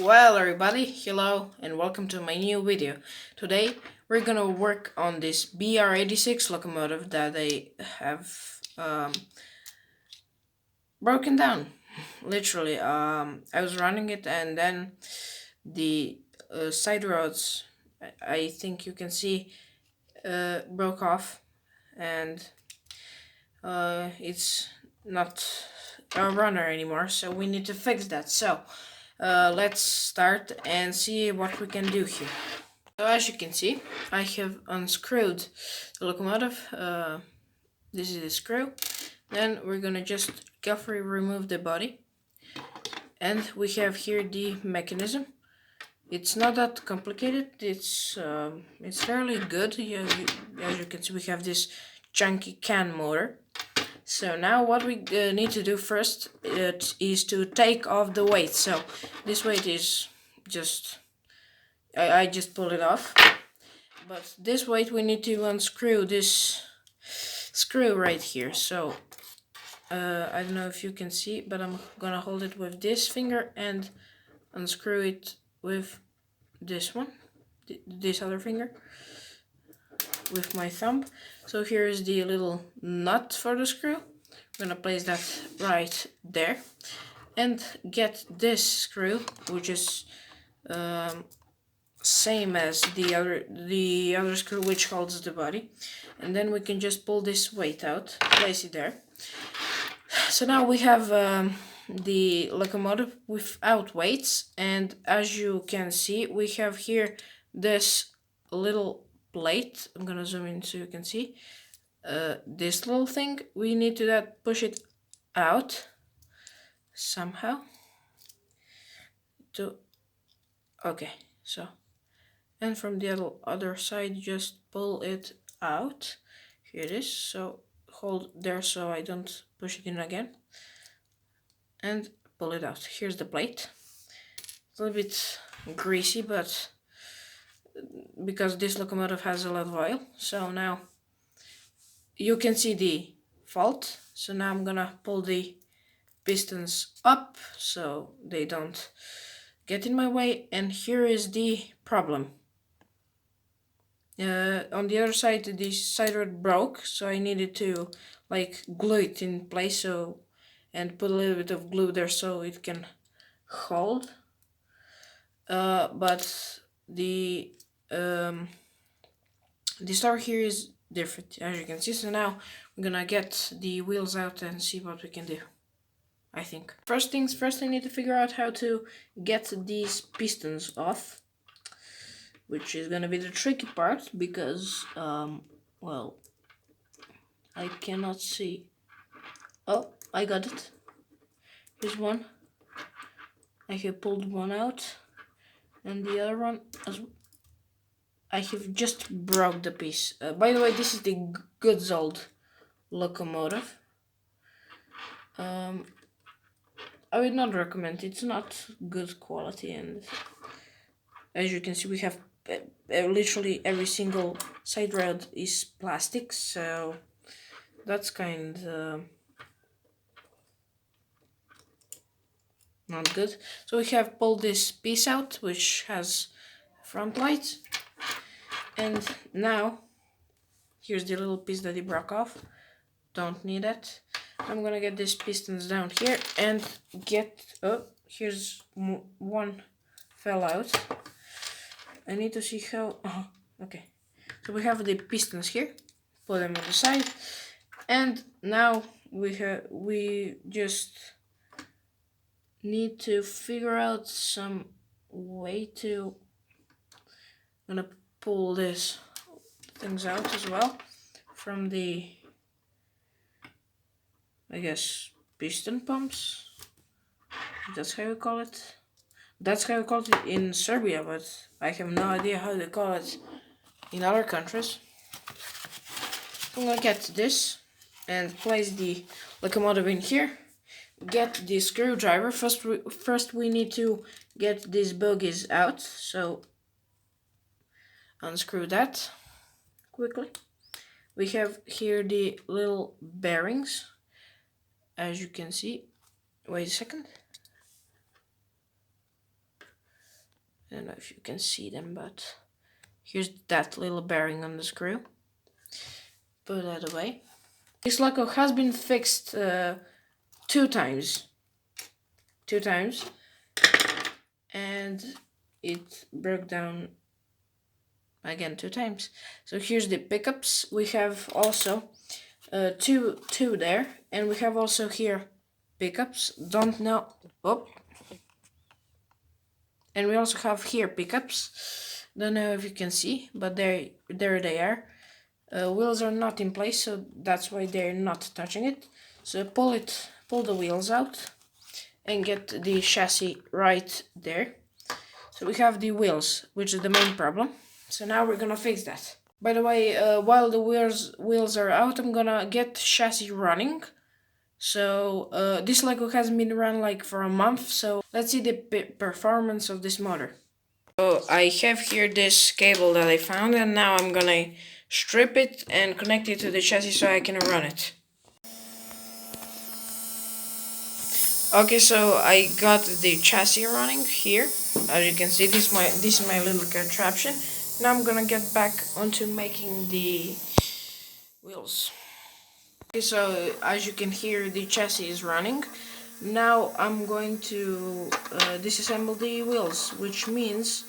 Well, everybody, hello and welcome to my new video. Today we're gonna work on this BR86 locomotive that I have broken down. Literally, I was running it and then the side roads, I think you can see, broke off, and it's not a runner anymore, so we need to fix that. So let's start and see what we can do here. So as you can see, I have unscrewed the locomotive. This is the screw. Then we're gonna just carefully remove the body, and we have here the mechanism. It's not that complicated. It's fairly good. As you can see, we have this chunky can motor. So now what we need to do first is to take off the weight. So this weight is just I just pulled it off. But this weight we need to unscrew this screw right here. So I don't know if you can see, but I'm gonna hold it with this finger and unscrew it with this one, this other finger, with my thumb. So here is the little nut for the screw. I'm gonna place that right there and get this screw, which is same as the other screw which holds the body, and then we can just pull this weight out, place it there. So now we have the locomotive without weights, and as you can see, we have here this little plate. I'm gonna zoom in so you can see this little thing. We need to push it out somehow to okay. So, and from the other side, just pull it out. Here it is. So hold there so I don't push it in again, and pull it out. Here's the plate. It's a little bit greasy, but because this locomotive has a lot of oil, so now you can see the fault. So now I'm gonna pull the pistons up so they don't get in my way, and here is the problem. On the other side, the side rod broke, so I needed to glue it in place, and put a little bit of glue there so it can hold. But the story here is different, as you can see. So now I'm gonna get the wheels out and see what we can do. I think first things first, I need to figure out how to get these pistons off, which is gonna be the tricky part because well, I cannot see. Oh, I got it. Here's one. I have pulled one out, and the other one I have just broke the piece. By the way, this is the Gutzold locomotive. I would not recommend. It's not good quality, and as you can see, we have literally every single side rail is plastic, so that's kind of not good. So we have pulled this piece out, which has front lights, and now here's the little piece that he broke off. Don't need it. I'm gonna get these pistons down here and get. Oh, here's one fell out. I need to see how. Oh, okay. So we have the pistons here. Put them on the side, and now we just need to figure out some way to. I'm gonna pull these things out as well from the, I guess, piston pumps. That's how you call it. That's how you call it in Serbia, but I have no idea how they call it in other countries. I'm gonna get this and place the locomotive in here. Get the screwdriver. First we need to get these bogies out. So unscrew that quickly. We have here the little bearings, as you can see. Wait a second. I don't know if you can see them, but here's that little bearing on the screw. Put that away. This loco has been fixed two times, and it broke down again 2 times. So here's the pickups. We have also two there, and we have also here pickups. Don't know. Oh, and we also have here pickups. Don't know if you can see, but there they are. Wheels are not in place, so that's why they're not touching it. So pull the wheels out, and get the chassis right there. So we have the wheels, which is the main problem. So now we're gonna fix that. By the way, while the wheels are out, I'm gonna get chassis running. So this Lego hasn't been run like for a month, so let's see the performance of this motor. So I have here this cable that I found, and now I'm gonna strip it and connect it to the chassis so I can run it. Okay, so I got the chassis running here. As you can see, this is my little contraption. Now I'm gonna get back onto making the wheels. Okay, so as you can hear, the chassis is running. Now I'm going to disassemble the wheels, which means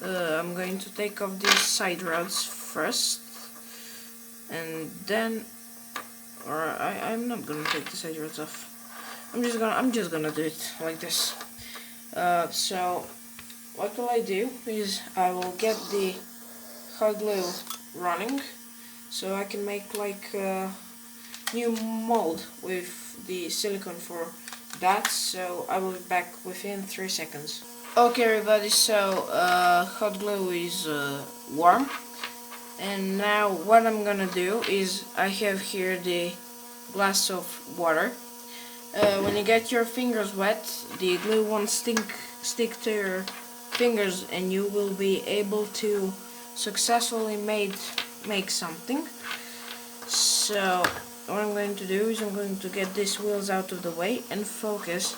I'm going to take off these side rods first, and then, I'm not gonna take the side rods off. I'm just gonna do it like this. So what will I do is I will get the hot glue running, so I can make like a new mold with the silicone for that. So I will be back within 3 seconds. Okay, everybody. So hot glue is warm, and now what I'm gonna do is I have here the glass of water. When you get your fingers wet, the glue won't stick to your fingers, and you will be able to successfully make something. So what I'm going to do is I'm going to get these wheels out of the way and focus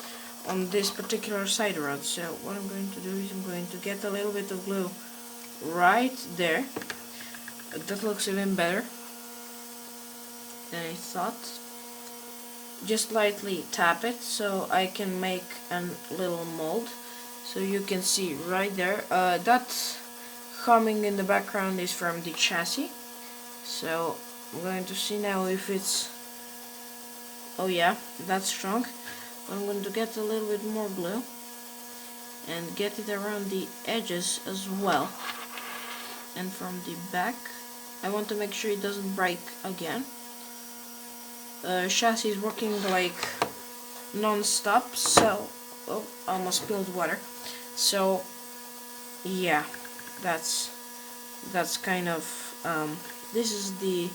on this particular side rod. So what I'm going to do is I'm going to get a little bit of glue right there. That looks even better than I thought. Just lightly tap it so I can make a little mold. So you can see right there, that humming in the background is from the chassis. So I'm going to see now if it's, oh yeah, that's strong. I'm going to get a little bit more glue and get it around the edges as well, and from the back. I want to make sure it doesn't break again. Chassis is working like non-stop, so almost spilled water. So yeah, that's kind of this is the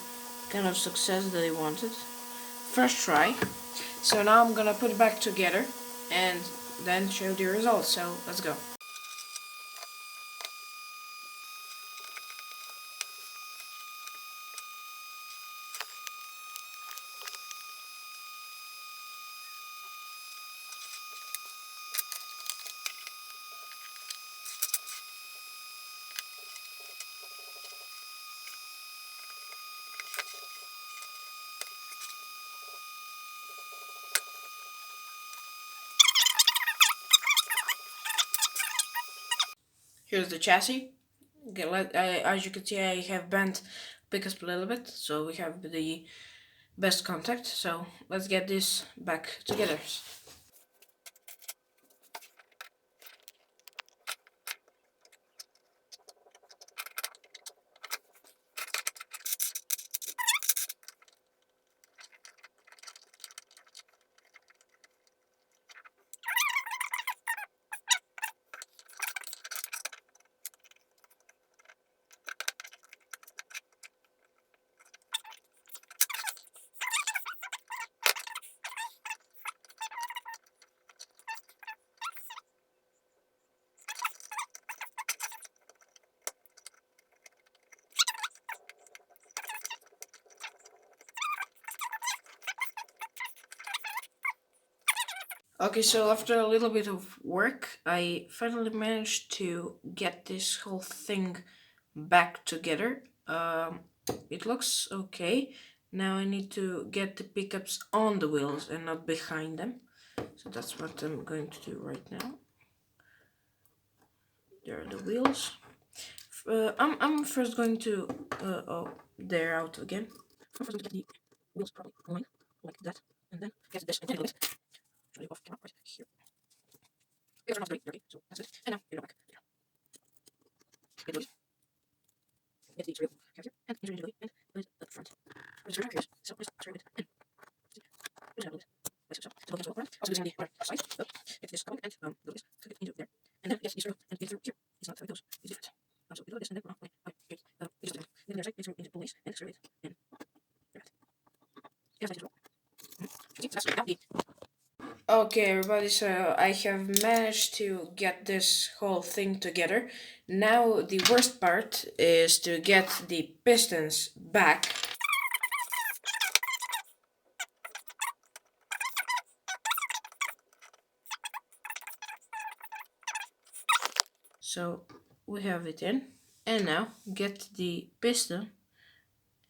kind of success that I wanted. First try. So now I'm gonna put it back together and then show the results. So let's go. Here's the chassis. As you can see, I have bent pickups a little bit, so we have the best contact. So let's get this back together. Okay, so after a little bit of work, I finally managed to get this whole thing back together. It looks okay. Now I need to get the pickups on the wheels and not behind them. So that's what I'm going to do right now. There are the wheels. I'm first going to oh, they're out again. I'm first going to get the wheels probably going like that, and then get this and then it. Should I off camera right here? Wheels are not very dirty, so that's it. And now they go back. There. Get the wheels. Get the wheel here and insert it and put it up front. Put it here. So just insert it and put it out. So let's go around. Also using the other side. So get this going and the wheels click it into there, and then get the screw and get through here. It's not how it goes. It's different. So we do this and then wait. Okay. We just then there's like insert into place and screw it in. Yes, I do. See, that's now the. Okay, everybody, so I have managed to get this whole thing together. Now, the worst part is to get the pistons back. So, we have it in. And now, get the piston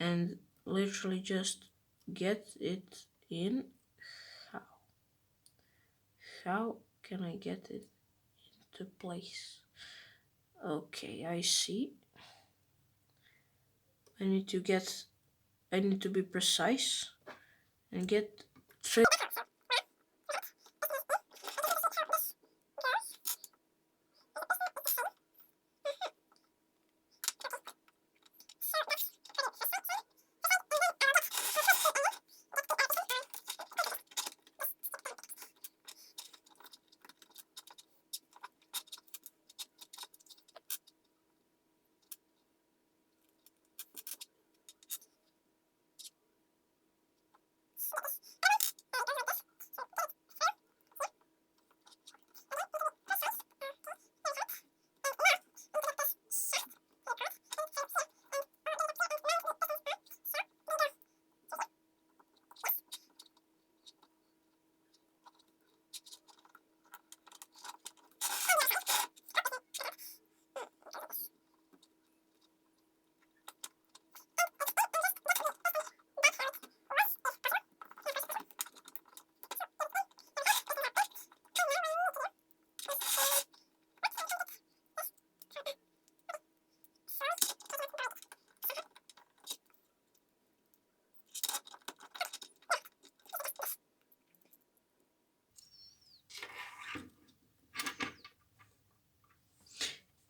and literally just get it in. How can I get it into place? Okay, I see. I need to be precise and get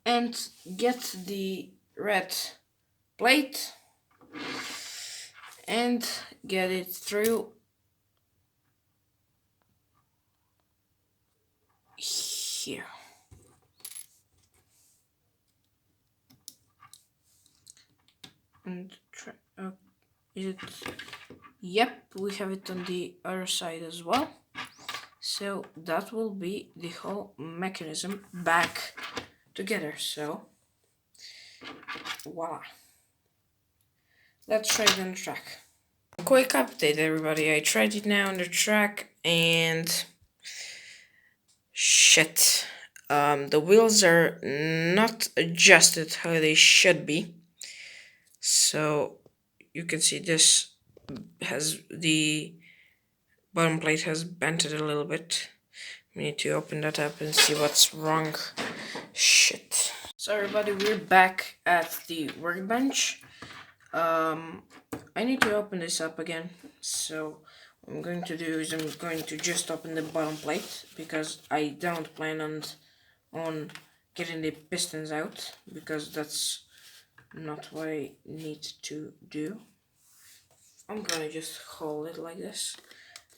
and get the red plate and get it through here. And is it? Yep, we have it on the other side as well. So that will be the whole mechanism back together. So voila. Let's try it on the track. Quick update, everybody. I tried it now on the track and shit. The wheels are not adjusted how they should be. So you can see this has the bottom plate has bent it a little bit. We need to open that up and see what's wrong. Shit. So everybody, we're back at the workbench. I need to open this up again. So what I'm going to do is I'm going to just open the bottom plate because I don't plan on getting the pistons out because that's not what I need to do. I'm gonna just hold it like this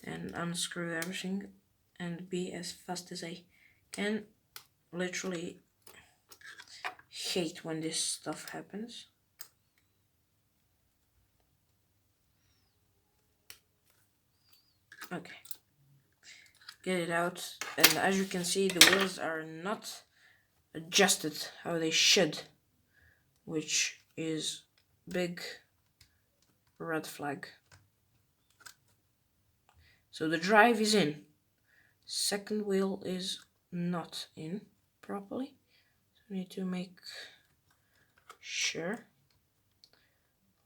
and unscrew everything and be as fast as I can. Literally hate when this stuff happens. Okay, get it out, and as you can see the wheels are not adjusted how they should, which is big red flag. So the drive is in, second wheel is not in properly. So we need to make sure,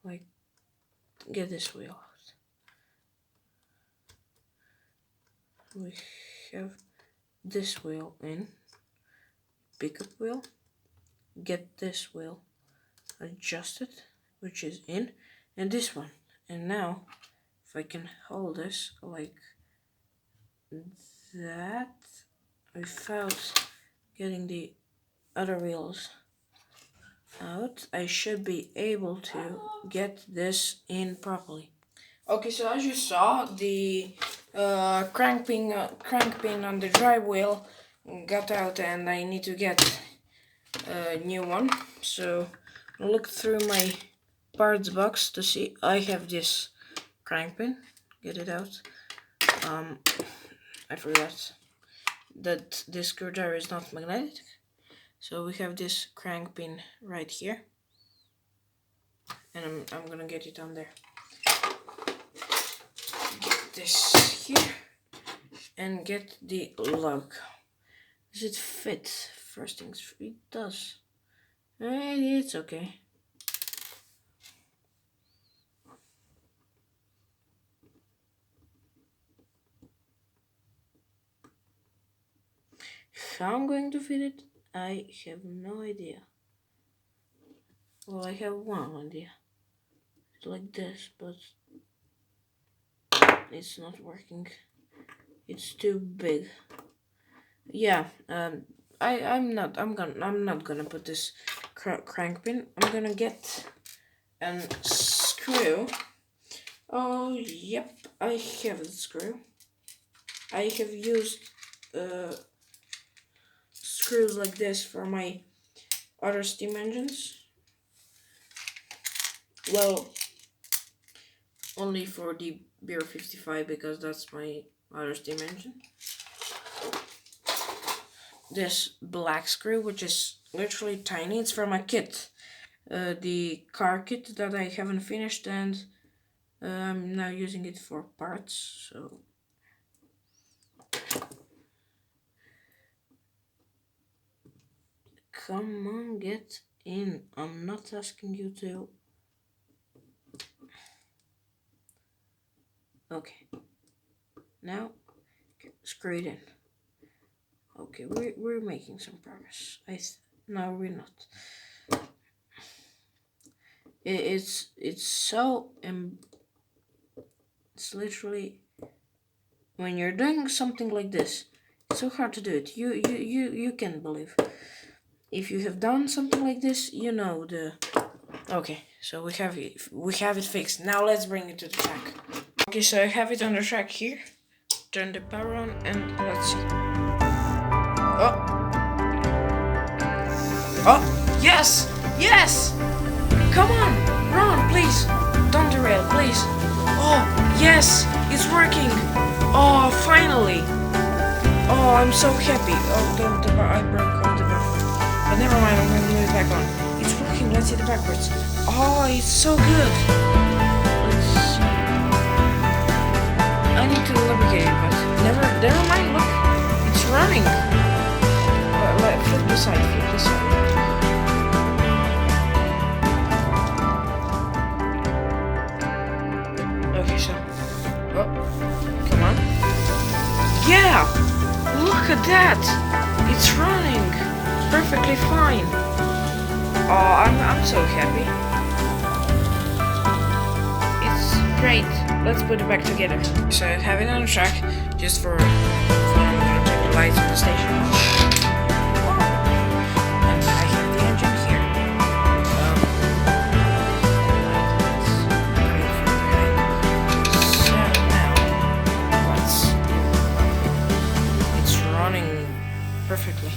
like, get this wheel out. We have this wheel in, pickup wheel, get this wheel adjusted, which is in, and this one. And now, if I can hold this like that, without getting the other wheels out, I should be able to get this in properly. Okay, so as you saw, the crank pin on the drive wheel got out, and I need to get a new one. So I looked through my parts box to see I have this crank pin. Get it out. I forgot that this screwdriver is not magnetic. So we have this crank pin right here, and I'm gonna get it on there. Get this here and get the logo. Does it fit? First things it does. It's okay. How I'm going to fit it, I have no idea. Well, I have one idea. It's like this, but it's not working. It's too big. Yeah, I'm not gonna put this crank pin. I'm gonna get a screw. Oh, yep, I have the screw. I have used screws like this for my other steam engines. Well, only for the BR85 because that's my other steam engine. This black screw, which is literally tiny, it's for my kit. The car kit that I haven't finished, and I'm now using it for parts, so come on, get in. I'm not asking you to. Okay. Now, screw it in. Okay, we're making some progress. No, we're not. It's so it's literally, when you're doing something like this, it's so hard to do it. You can't believe. If you have done something like this, you know the. Okay, so we have it fixed. Now let's bring it to the track. Okay, so I have it on the track here. Turn the power on and let's see. Oh, yes! Yes! Come on, run, please. Don't derail, please. Oh, yes, it's working. Oh, finally. Oh, I'm so happy. Oh, I broke all the bar. But never mind, I'm going to move it back on. It's working, let's hit it backwards. Oh, it's so good. Let's see. I need to lubricate it, but never mind, look. It's running. Flip the side, flip the side. Okay, so. Oh, come on. Yeah! Look at that! It's running! Perfectly fine. Oh, I'm so happy. It's great. Let's put it back together. So I have it on the track, just for I'm gonna turn the lights on the station. And I have the engine here. So now, it's running perfectly.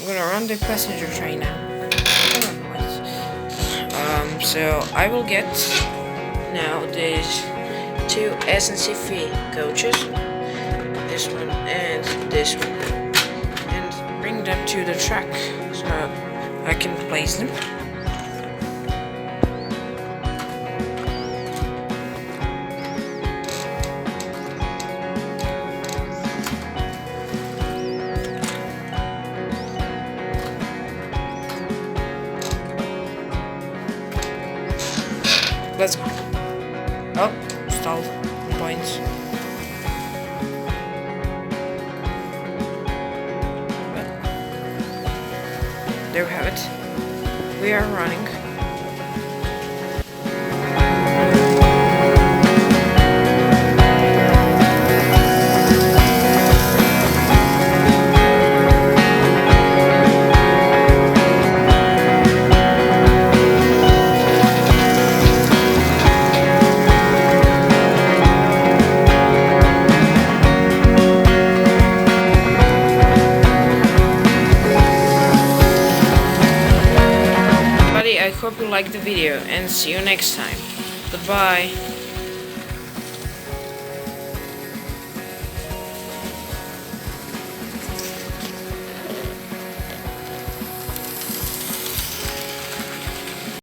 I'm gonna run the passenger train now. So I will get now these two SNCV coaches, this one and this one, and bring them to the track so I can place them. Let's go. Oh, stalled. Points. There we have it. We are running. I hope you liked the video and see you next time. Goodbye.